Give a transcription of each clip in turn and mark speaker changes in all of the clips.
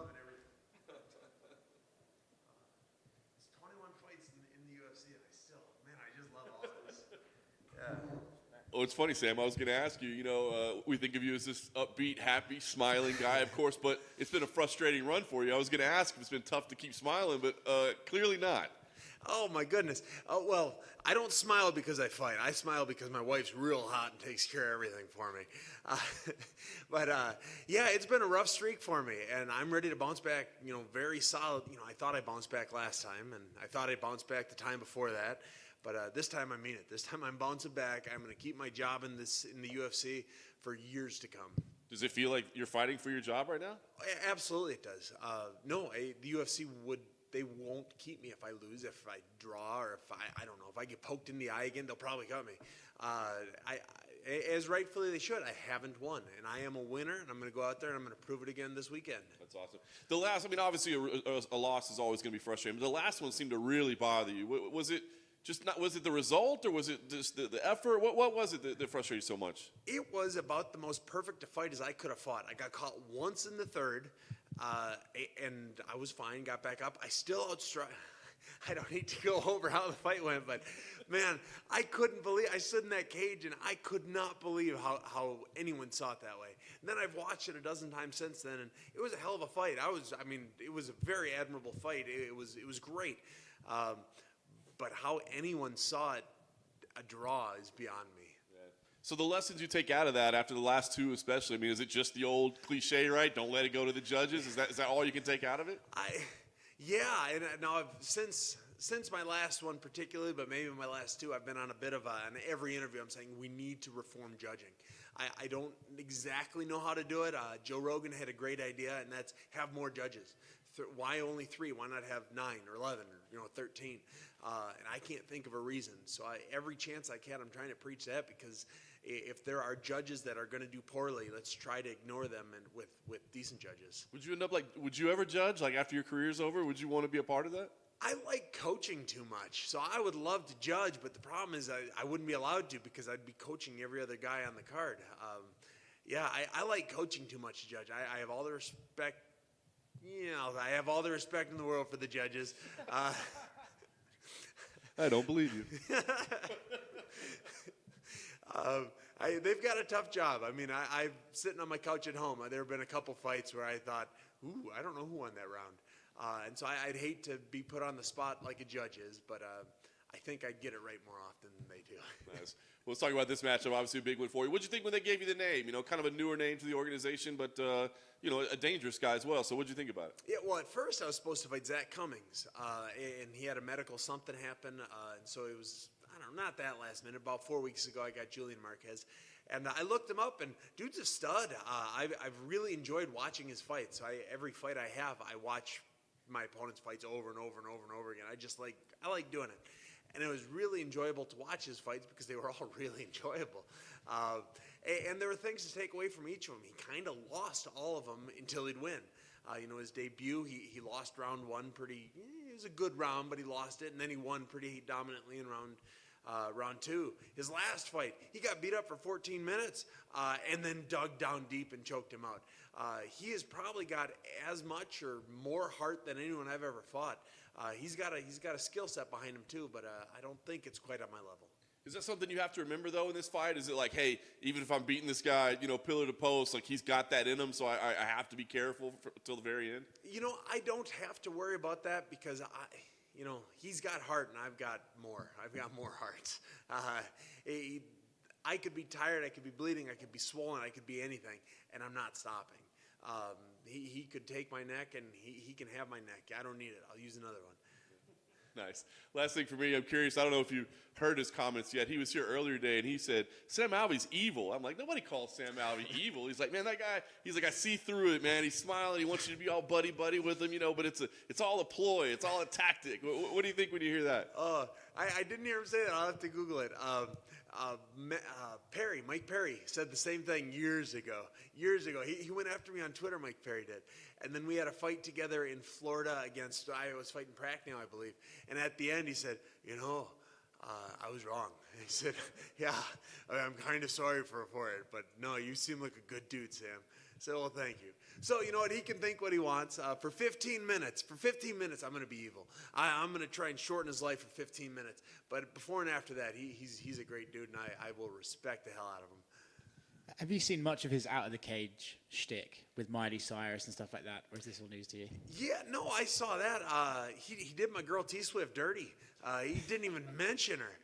Speaker 1: loving everything. It's 21 fights in the UFC, and I just love all of this. Yeah.
Speaker 2: Oh, it's funny, Sam. I was going to ask you, we think of you as this upbeat, happy, smiling guy, of course, but it's been a frustrating run for you. I was going to ask if it's been tough to keep smiling, but clearly not.
Speaker 1: Oh, my goodness. Oh, well, I don't smile because I fight. I smile because my wife's real hot and takes care of everything for me. Yeah, it's been a rough streak for me, and I'm ready to bounce back, very solid. I thought I bounced back last time, and I thought I bounced back the time before that. But this time I mean it. This time I'm bouncing back. I'm going to keep my job in the UFC for years to come.
Speaker 2: Does it feel like you're fighting for your job right now?
Speaker 1: Absolutely it does. No, the UFC they won't keep me if I lose, if I draw, or if I don't know, if I get poked in the eye again, they'll probably cut me. As rightfully they should. I haven't won, and I am a winner, and I'm going to go out there and I'm going to prove it again this weekend.
Speaker 2: That's awesome. The last, obviously a loss is always going to be frustrating, but the last one seemed to really bother you. Was it the result, or was it just the effort? What was it that frustrated you so much?
Speaker 1: It was about the most perfect a fight as I could have fought. I got caught once in the third, and I was fine, got back up. I still outstruck. I don't need to go over how the fight went, but man, I couldn't believe, I stood in that cage and I could not believe how anyone saw it that way. And then I've watched it a dozen times since then, and it was a hell of a fight. It was a very admirable fight. It was great. But how anyone saw it a draw is beyond me.
Speaker 2: Yeah. So the lessons you take out of that after the last two especially, is it just the old cliche, right? Don't let it go to the judges? Is that all you can take out of it?
Speaker 1: Yeah, and now since my last one particularly, but maybe my last two, I've been on a bit of on every interview I'm saying we need to reform judging. I don't exactly know how to do it. Joe Rogan had a great idea, and that's have more judges. Why only 3? Why not have 9 or 11 or 13? And I can't think of a reason. So every chance I can, I'm trying to preach that, because if there are judges that are going to do poorly, let's try to ignore them and with decent judges.
Speaker 2: Would you ever judge, after your career's over? Would you want to be a part of that?
Speaker 1: I like coaching too much, so I would love to judge, but the problem is I wouldn't be allowed to, because I'd be coaching every other guy on the card. I like coaching too much to judge. I have all the respect. I have all the respect in the world for the judges.
Speaker 2: I don't believe you.
Speaker 1: They've got a tough job. I'm sitting on my couch at home. There have been a couple fights where I thought, I don't know who won that round. And so I'd hate to be put on the spot like a judge is, but I think I'd get it right more often than they do.
Speaker 2: Nice. Well, let's talk about this matchup. Obviously a big one for you. What'd you think when they gave you the name? Kind of a newer name to the organization, but a dangerous guy as well. So what'd you think about it?
Speaker 1: Yeah, well, at first I was supposed to fight Zach Cummings, and he had a medical something happen, and so it was, not that last minute. About 4 weeks ago, I got Julian Marquez, and I looked him up, and dude's a stud. I've really enjoyed watching his fights. Every fight I have, I watch my opponent's fights over and over and over and over again. I like doing it. And it was really enjoyable to watch his fights because they were all really enjoyable. And there were things to take away from each of them. He kind of lost all of them until he'd win. His debut, he lost round 1 pretty, it was a good round, but he lost it. And then he won pretty dominantly in round 2. His last fight, he got beat up for 14 minutes and then dug down deep and choked him out. He has probably got as much or more heart than anyone I've ever fought. He's got a skill set behind him too, but I don't think it's quite on my level.
Speaker 2: Is that something you have to remember, though, in this fight? Is it like, hey, even if I'm beating this guy, pillar to post, he's got that in him, so I have to be careful until the very end?
Speaker 1: I don't have to worry about that because he's got heart and I've got more. I've got more heart. I could be tired, I could be bleeding, I could be swollen, I could be anything, and I'm not stopping. He could take my neck, and he can have my neck. I don't need it. I'll use another one.
Speaker 2: Nice. Last thing for me, I'm curious. I don't know if you heard his comments yet. He was here earlier today, and he said, Sam Alvey's evil. I'm like, nobody calls Sam Alvey evil. He's like, man, that guy, he's like, I see through it, man. He's smiling. He wants you to be all buddy-buddy with him, but it's all a ploy. It's all a tactic. What do you think when you hear that?
Speaker 1: I didn't hear him say that. I'll have to Google it. Mike Perry said the same thing years ago. He went after me on Twitter, Mike Perry did. And then we had a fight together in Florida against, I was fighting Pracknell, I believe. And at the end he said, I was wrong. He said, yeah, I'm kind of sorry for it, but no, you seem like a good dude, Sam. So, well, thank you. So, you know what? He can think what he wants. For 15 minutes, I'm going to be evil. I'm going to try and shorten his life for 15 minutes. But before and after that, he's a great dude, and I will respect the hell out of him.
Speaker 3: Have you seen much of his out of the cage shtick with Miley Cyrus and stuff like that, or is this all news to you?
Speaker 1: Yeah, no, I saw that. He did my girl T Swift dirty. He didn't even mention her.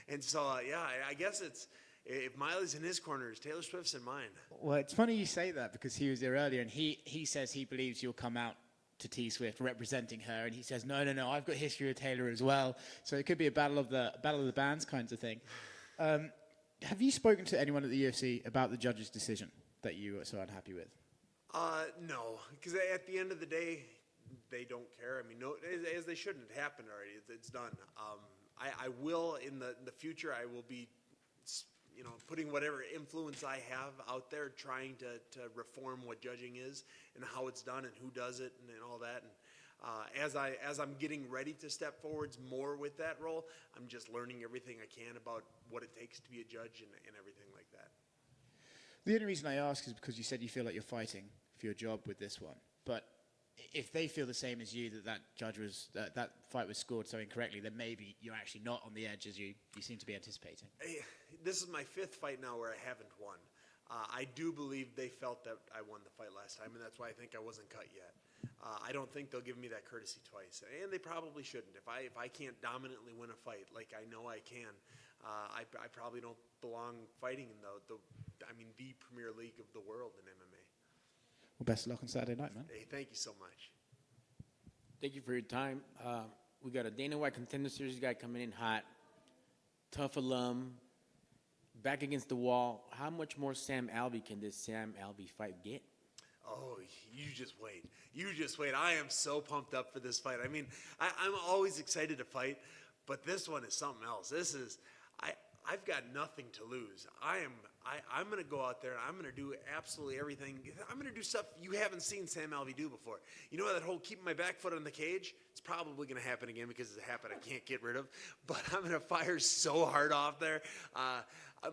Speaker 1: And so, yeah, I guess it's. If Miley's in his corner, Taylor Swift's in mine.
Speaker 3: Well, it's funny you say that because he was there earlier, and he says he believes you'll come out to T Swift representing her, and he says no, I've got history with Taylor as well, so it could be a battle of the bands kinds of thing. Have you spoken to anyone at the UFC about the judge's decision that you are so unhappy with?
Speaker 1: No, because at the end of the day, they don't care. I mean, no, as they shouldn't. It happened already. It's done. I will in the future. I will be. Putting whatever influence I have out there, trying to reform what judging is and how it's done and who does it and all that. And as I'm getting ready to step forwards more with that role, I'm just learning everything I can about what it takes to be a judge and everything like that.
Speaker 3: The only reason I ask is because you said you feel like you're fighting for your job with this one. But if they feel the same as you, that judge was that fight was scored so incorrectly, then maybe you're actually not on the edge as you seem to be anticipating.
Speaker 1: This is my 5th fight now where I haven't won. I do believe they felt that I won the fight last time, and that's why I think I wasn't cut yet. I don't think they'll give me that courtesy twice, and they probably shouldn't. If I can't dominantly win a fight like I know I can, I probably don't belong fighting in the Premier League of the world in MMA.
Speaker 3: Well, best of luck on Saturday night, man.
Speaker 1: Hey, thank you so much.
Speaker 4: Thank you for your time. We got a Dana White Contender Series guy coming in hot, tough alum, back against the wall. How much more Sam Alvey can this Sam Alvey fight get?
Speaker 1: Oh, you just wait. You just wait. I am so pumped up for this fight. I mean, I'm always excited to fight, but this one is something else. This is, I've got nothing to lose. I'm going to go out there and I'm going to do absolutely everything. I'm going to do stuff you haven't seen Sam Alvey do before. You know that whole keeping my back foot on the cage? It's probably going to happen again because it's a habit I can't get rid of. But I'm going to fire so hard off there.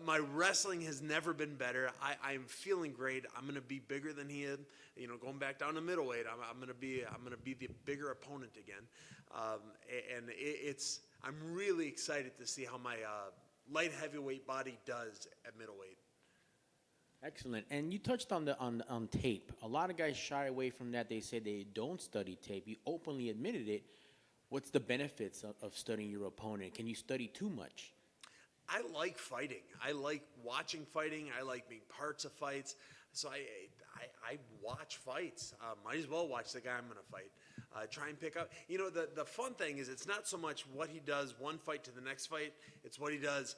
Speaker 1: My wrestling has never been better. I'm feeling great. I'm going to be bigger than he is. Going back down to middleweight, I'm going to be the bigger opponent again. I'm really excited to see how my light heavyweight body does at middleweight.
Speaker 4: Excellent. And you touched on on tape. A lot of guys shy away from that. They say they don't study tape. You openly admitted it. What's the benefits of studying your opponent? Can you study too much?
Speaker 1: I like fighting. I like watching fighting. I like being parts of fights. So I watch fights. Might as well watch the guy I'm going to fight. Try and pick up. The fun thing is it's not so much what he does one fight to the next fight. It's what he does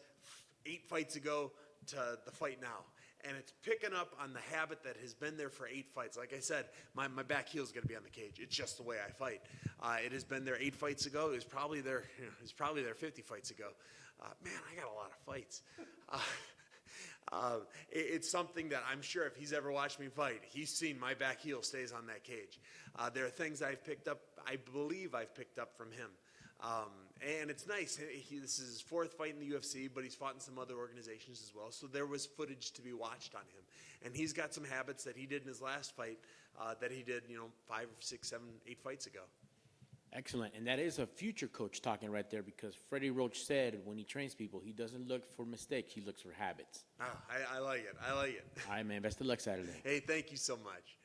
Speaker 1: 8 fights ago to the fight now. And it's picking up on the habit that has been there for 8 fights. Like I said, my back heel is going to be on the cage. It's just the way I fight. It has been there 8 fights ago. It was probably there 50 fights ago. Man, I got a lot of fights. It's something that I'm sure if he's ever watched me fight, he's seen my back heel stays on that cage. There are things I've picked up, I believe I've picked up from him. And it's nice. This is his 4th fight in the UFC, but he's fought in some other organizations as well. So there was footage to be watched on him. And he's got some habits that he did in his last fight that he did, 5, 6, 7, 8 fights ago.
Speaker 4: Excellent. And that is a future coach talking right there because Freddie Roach said when he trains people, he doesn't look for mistakes. He looks for habits.
Speaker 1: I like it. I like it.
Speaker 4: All right, man. Best of luck Saturday.
Speaker 1: Hey, thank you so much.